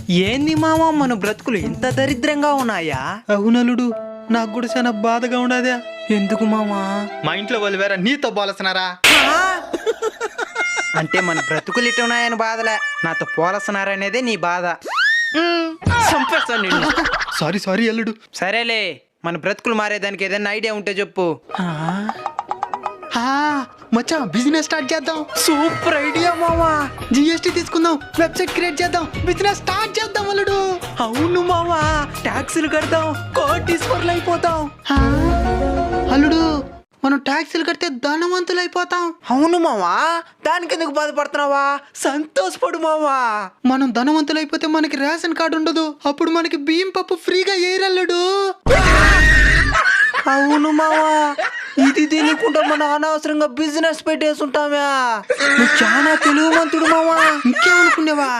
ఏంది మామ మన బ్రతుకులు ఇంత దరిద్రంగా ఉన్నాయా? అవునలుడు, నాకు కూడా చాలా బాధగా ఉండదే. ఎందుకు మామా? మా ఇంట్లో వాళ్ళు వేరే నీతో పోలస్తున్నారా? అంటే మన బ్రతుకులు ఇటు ఉన్నాయని బాధలే, నాతో పోలస్తున్నారనేదే నీ బాధ. చంపేస్తాను నిన్ను. సారీ సారీ అల్లుడు. సరేలే, మన బ్రతుకులు మారేదానికి ఏదైనా ఐడియా ఉంటే చెప్పు. మచ్చా, బిజినెస్ స్టార్ట్ చేద్దాం. సూపర్ ఐడియా మామా. జిఎస్టీ తీసుకుందాం, వెబ్సైట్ క్రియేట్ చేద్దాం, బిజినెస్ స్టార్ట్ చేద్దాం అల్లుడు. అవును మామా, ట్యాక్సులు కడతాం, కోటీశ్వర్లు అయిపోతాం. అల్లుడు, మనం ట్యాక్సీలు కడితే ధనవంతులు అయిపోతాం. అవును మామా, దానికి ఎందుకు బాధపడుతున్నావా? సంతోషపడు మామా. మనం ధనవంతులు అయిపోతే మనకి రేషన్ కార్డు ఉండదు, అప్పుడు మనకి బియ్యం పప్పు ఫ్రీగా ఏరల్లుడు. అవును మావా, ఇది తెలియకుండా మనం అనవసరంగా బిజినెస్ పెట్టేసుంటామా. నువ్వు చాలా తెలివిమంతుడు మావా. ఇంకేమనుకునేవా?